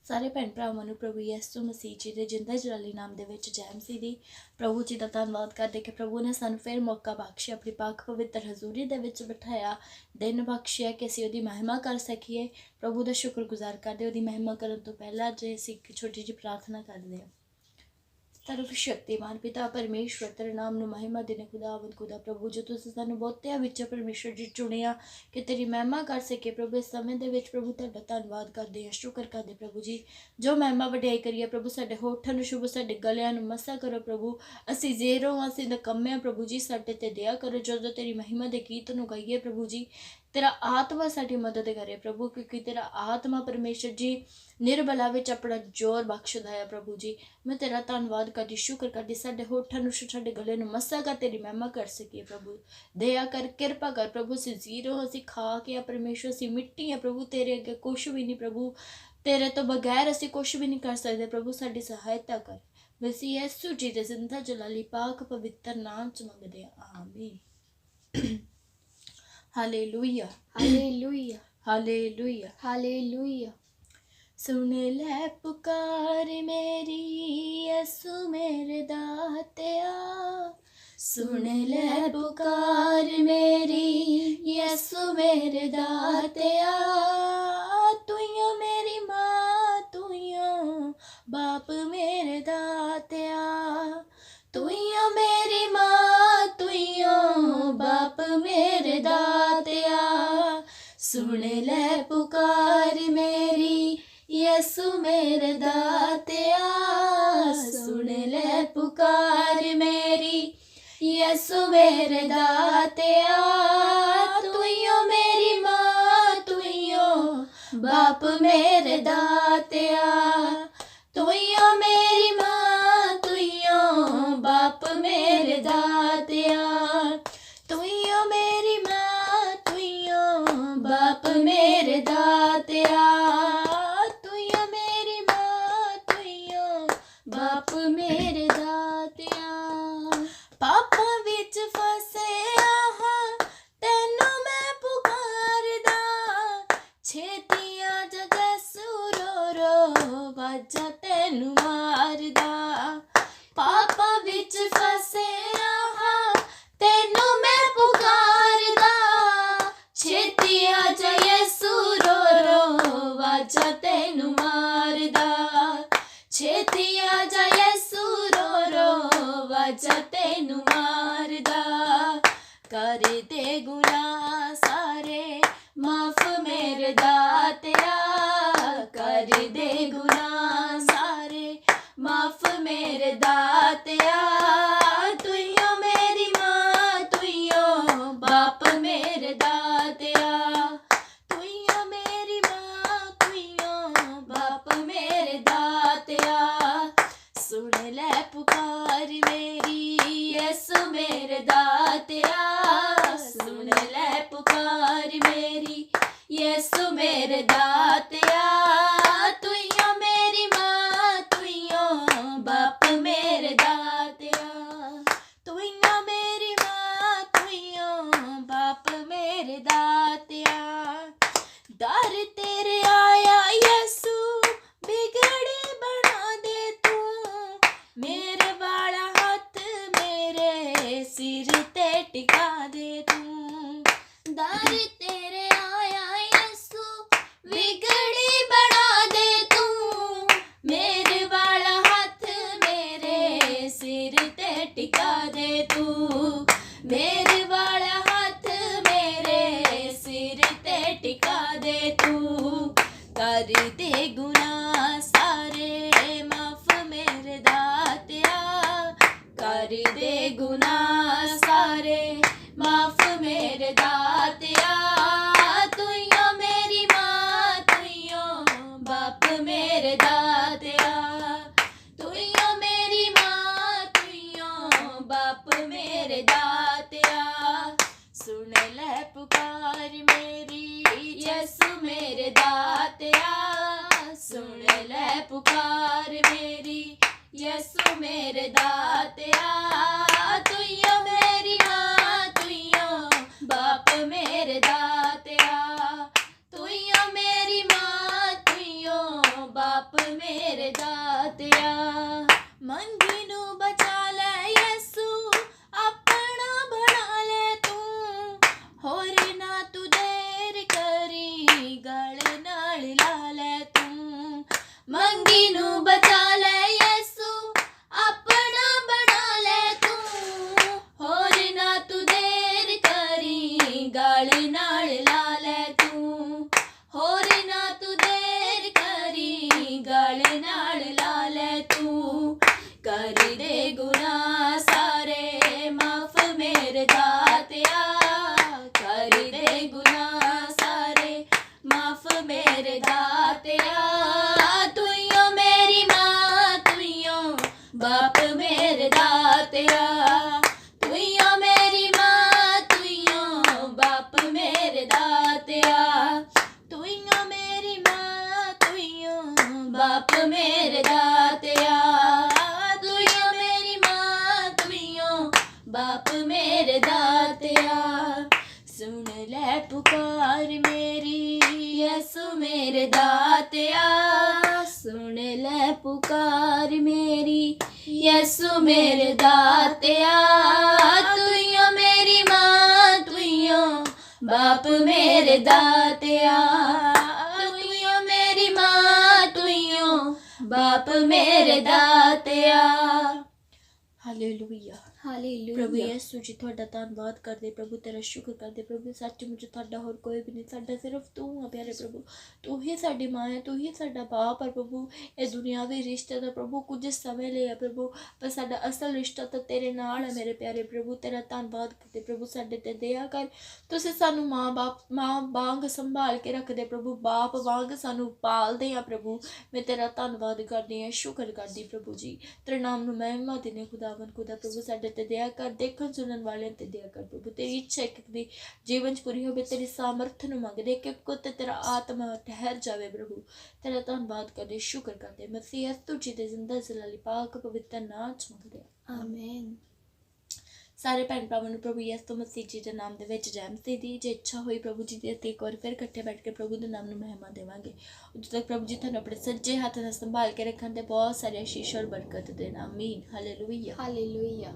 ਸਾਰੇ ਭੈਣ ਭਰਾਵਾਂ ਨੂੰ ਪ੍ਰਭੂ ਯਿਸੂ ਮਸੀਹ ਜੀ ਦੇ ਜਿੰਦਾ ਜਲਾਲੀ ਨਾਮ ਦੇ ਵਿੱਚ ਜੈ ਮਸੀਹ ਦੀ। ਪ੍ਰਭੂ ਜੀ ਦਾ ਧੰਨਵਾਦ ਕਰਦੇ ਕਿ ਪ੍ਰਭੂ ਨੇ ਸਾਨੂੰ ਫਿਰ ਮੌਕਾ ਬਖਸ਼ਿਆ, ਆਪਣੀ ਪਾਕ ਪਵਿੱਤਰ ਹਜ਼ੂਰੀ ਦੇ ਵਿੱਚ ਬਿਠਾਇਆ, ਦਿਨ ਬਖਸ਼ਿਆ ਕਿ ਅਸੀਂ ਉਹਦੀ ਮਹਿਮਾ ਕਰ ਸਕੀਏ। ਪ੍ਰਭੂ ਦਾ ਸ਼ੁਕਰਗੁਜ਼ਾਰ ਕਰਦੇ। ਉਹਦੀ ਮਹਿਮਾ ਕਰਨ ਤੋਂ ਪਹਿਲਾਂ ਜੇ ਅਸੀਂ ਇੱਕ ਛੋਟੀ ਜਿਹੀ ਪ੍ਰਾਰਥਨਾ ਕਰਦੇ ਹਾਂ। सर्वशक्तिमान पिता परमेश्वर तेरे नाम ਨੂੰ ਮਹਿਮਾ ਦੇਣੇ ਖੁਦਾਵੰਦ ਖੁਦਾ ਪ੍ਰਭੂ ਜੋ ਤੁਸੀਂ ਸਾਨੂੰ ਬਹੁਤਿਆਂ ਵਿੱਚ ਪਰਮੇਸ਼ਰ ਜੀ ਚੁਣਿਆ ਕਿ ਤੇਰੀ ਮਹਿਮਾ ਕਰ ਸਕੇ। ਪ੍ਰਭੂ ਇਸ ਸਮੇਂ ਦੇ ਵਿੱਚ ਪ੍ਰਭੂ ਤੁਹਾਡਾ ਧੰਨਵਾਦ ਕਰਦੇ ਹਾਂ, ਸ਼ੁਕਰ ਕਰਦੇ ਪ੍ਰਭੂ ਜੀ ਜੋ ਮਹਿਮਾ ਵਡਿਆਈ ਕਰੀਏ। ਪ੍ਰਭੂ ਸਾਡੇ ਹੋਠਾਂ ਨੂੰ ਸ਼ੁਭ, ਸਾਡੇ ਗਲਿਆਂ ਨੂੰ ਮਸਾ ਕਰੋ ਪ੍ਰਭੂ। ਅਸੀਂ ਜ਼ੇਰੋ ਅਸੀਂ ਨਕੰਮੇ ਹਾਂ ਪ੍ਰਭੂ ਜੀ, ਸਾਡੇ ਤੇ ਦਇਆ ਕਰੋ। ਜਦੋਂ ਤੇਰੀ ਮਹਿਮਾ ਦੇ ਗੀਤ ਨੂੰ ਗਾਈਏ ਪ੍ਰਭੂ ਜੀ तेरा आत्मा साड़ी मदद करे प्रभु, क्योंकि तेरा आत्मा परमेश्वर जी निर्बला विच अपना जोर बख्शदा है प्रभु जी। मैं तेरा धन्नवाद करदी, शुक्र करदी साडे होठां नूं साडे गले नूं मसा कर तेरी महिमा कर सकीए प्रभु। दया कर, कृपा कर प्रभु। असीं जीरो असीं खा के परमेश्वर असीं मिट्टी है प्रभु, तेरे अगे कुछ भी नहीं प्रभु, तेरे तो बगैर असीं कुछ भी नहीं कर सकते प्रभु। साडी सहायता कर मसीह यीशु जी दे जिंदा जलाली पाक पवित्र नाम च मंगदे हां, आमीन। हालेलुया हालेलुया हालेलुया हालेलुया। सुन ले पुकार मेरी यसु मेरे दातिया, सुन ले पुकार मेरी यसु मेरे दातिया। तुइयों मेरी माँ तुइयों बाप मेरे दातिया, तुइयों मेरी माँ तुइयों बाप मेरे दातिया। सुन ले पुकार मेरी यसु मेरे दातिया, सुन ले पुकार मेरी यसु मेरे दातिया। तुइयों मेरी माँ तुइयों बाप मेरे दातिया, तुइयों मेरी माँ तुइयों बाप मेरे दातिया। तुइयों मेरी माँ तुइयों बाप मेरे दातिया, तुइयों मेरी माँ तुइयों बाप मेरे दातिया। पापां विच फसिया हां तैनू मैं पुकारदा, छेतिया जगह सुरो रो वाजा तैनू मारदा। पापां विच फसिया हां तैनू मैं पुकारदा, छेतिया जगह सुरो रो वाजा तैनू मारदा। छेतिया जगह सुरो रो वाजा तैनू मारदा। कर दे गुनाह सारे माफ मेरे दातिया, कर दे गुनाह सारे माफ मेरे दातिया। तुइयों मेरी माँ तुइयों बाप मेरे दातिया, तुइयों मेरी माँ तुइयों बाप मेरे दातिया। सुन ले पुकार मेरी यसु मेरे दातिया, सुन ले पुकार मेरी यसु मेरे दातिया। तुइयों मेरी माँ तुइयों बाप मेरे दातिया, तुइयों मेरी माँ तुइयों बाप मेरे दातिया। दर तेरे आया यसु बिगड़ी बना दे तू, मेरे वाला हाथ मेरे सिर ते टिका दे तू। दर तेरे आया यसु बिगड़ी बना दे तू, मेरे वाला हाथ मेरे सिर ते टिका दे तू। मेरे वाला हाथ मेरे सिर ते टिका दे तू। कर दे गुनाह सारे माफ मेरे दातिया, कर दे गुनाह सारे माफ मेरे दातिया। तुइयों मेरी माँ तुइयों बाप मेरे दातिया, तुइयों मेरी माँ तुइयों बाप मेरे दातिया। सुन ले पुकार मेरी यसु मेरे दातिया, सुन ले पुकार मेरी यसु मेरे दातिया। तुइयों मेरी माँ तुइयों बाप मेरे दातिया, तुइयों मेरी माँ तुइयों बाप मेरे दातिया। मंगी नू बचा ले यसू, अपना बना ले तू, होर ना तू देर करी, गल नाल ला ले तू। मंगी नू बचा ले यसू, अपना बना ले तू, होर ना तू देर करी, गल नाल ला ले तू, होर ना तू देर करी, गल नाल ला ले तू। कर दे गुनाह सारे माफ मेरे दातिया, कर दे गुनाह सारे माफ मेरे दातिया। तुइयो मेरी माँ, तुइयो बाप मेरे दातिया, तुइयो मेरी माँ, तुइयो बाप मेरे दातिया, तुइयो मेरी माँ, तुइयो बाप मेरे दातिया, तुइयो मेरी माँ, तुइयो बाप मेरे दातिया। सुन ले पुकार मेरी यसु मेरे दातिया, सुन ले पुकार मेरी यसु मेरे दातिया। तुइयो मेरी माँ, तुइयो बाप मेरे दातिया, तुइयो मेरी माँ, तुइयो बाप मेरे दातिया। हालेलुया। हालेलुया। प्रभु यीशु जी ਤੁਹਾਡਾ ਧੰਨਵਾਦ ਕਰਦੇ, प्रभु तेरा शुक्र करते, प्रभु सचमुच ਤੁਹਾਡਾ ਹੋਰ ਕੋਈ ਵੀ ਨਹੀਂ, ਸਾਡਾ ਸਿਰਫ ਤੂੰ ਆ ਪਿਆਰੇ प्रभु। ਤੂੰ ਹੀ ਸਾਡੀ ਮਾਂ ਹੈ, ਤੂੰ ਹੀ ਸਾਡਾ ਬਾਪ ਹੈ प्रभु। ਇਹ ਦੁਨਿਆਵੀ ਰਿਸ਼ਤੇ ਦਾ प्रभु ਕੁਝ ਸਮੇਂ ਲਈ ਹੈ प्रभु, ਪਰ ਸਾਡਾ ਅਸਲ ਰਿਸ਼ਤਾ ਤਾਂ ਤੇਰੇ ਨਾਲ ਹੈ ਮੇਰੇ ਪਿਆਰੇ प्रभु। ਤੇਰਾ ਧੰਨਵਾਦ ਕਰਦੇ प्रभु, ਸਾਡੇ ਤੇ ਦਇਆ ਕਰ। ਤੁਸੀਂ ਸਾਨੂੰ ਮਾਂ ਵਾਂਗ ਸੰਭਾਲ ਕੇ ਰੱਖਦੇ प्रभु, ਬਾਪ ਵਾਂਗ ਸਾਨੂੰ ਪਾਲਦੇ ਆ प्रभु। ਮੈਂ ਤੇਰਾ ਧੰਨਵਾਦ ਕਰਦੀ ਹਾਂ, ਸ਼ੁਕਰ ਕਰਦੀ प्रभु ਜੀ। ਤੇਰੇ ਨਾਮ ਨੂੰ ਮਹਿਮਾ ਦਿੰਦੇ खुदावन खुदा प्रभु, ਸਾਡੇ ਤੇ ਦਇਆ ਕਰ। ਦੇਖਣ ਸੁਣਨ ਵਾਲਿਆਂ ਤੇ ਦਇਆ ਕਰ प्रभु। ਤੇਰੀ ਇੱਛਾ ਇੱਕ ਦੀ ਜੀਵਨ 'ਚ ਪੂਰੀ ਹੋਵੇ, ਤੇਰੀ ਸਾਮਰਥ ਨੂੰ ਮੰਗਦੇ ਕਿ ਕੁੱਤ ਤੇਰਾ ਆਤਮਾ ਠਹਿਰ ਜਾਵੇ प्रभु। ਤੇਰਾ ਧੰਨਵਾਦ ਕਰਦੇ, ਸ਼ੁਕਰ ਕਰਦੇ। ਮਸੀਹ ਯਿਸੂ ਜੀ ਦੇ ਜ਼ਿੰਦਾ ਜਲਾਲੀ ਪਾਕ ਪਵਿੱਤਰ ਨਾਮ 'ਚ ਮੰਗਦੇ ਹਾਂ, ਆਮੀਨ। ਸਾਰੇ ਭੈਣ ਭਰਾਵਾਂ ਨੂੰ ਪ੍ਰਭੂ ਯਿਸੂ ਮਸੀਹ ਜੀ ਦੇ ਨਾਮ ਦੇ ਵਿੱਚ ਜੈ ਮਸੀਹ ਦੀ। ਜੇ ਇੱਛਾ ਹੋਈ ਪ੍ਰਭੂ ਜੀ ਦੇ ਤੇ ਇੱਕ ਵਾਰ ਫਿਰ ਇਕੱਠੇ ਬੈਠ ਕੇ ਪ੍ਰਭੂ ਦੇ ਨਾਮ ਨੂੰ ਮਹਿਮਾ ਦੇਵਾਂਗੇ। ਉਦੋਂ ਤੱਕ ਪ੍ਰਭੂ ਜੀ ਤੁਹਾਨੂੰ ਆਪਣੇ ਸੱਜੇ ਹੱਥ ਨਾਲ ਸੰਭਾਲ ਕੇ ਰੱਖਣ ਤੇ ਬਹੁਤ ਸਾਰੇ ਆਸ਼ੀਸ਼ ਔਰ ਬਰਕਤ ਦੇਣ। ਆਮੀਨ। ਹਾਲੇਲੂਇਆ। ਹਾਲੇਲੂਇਆ।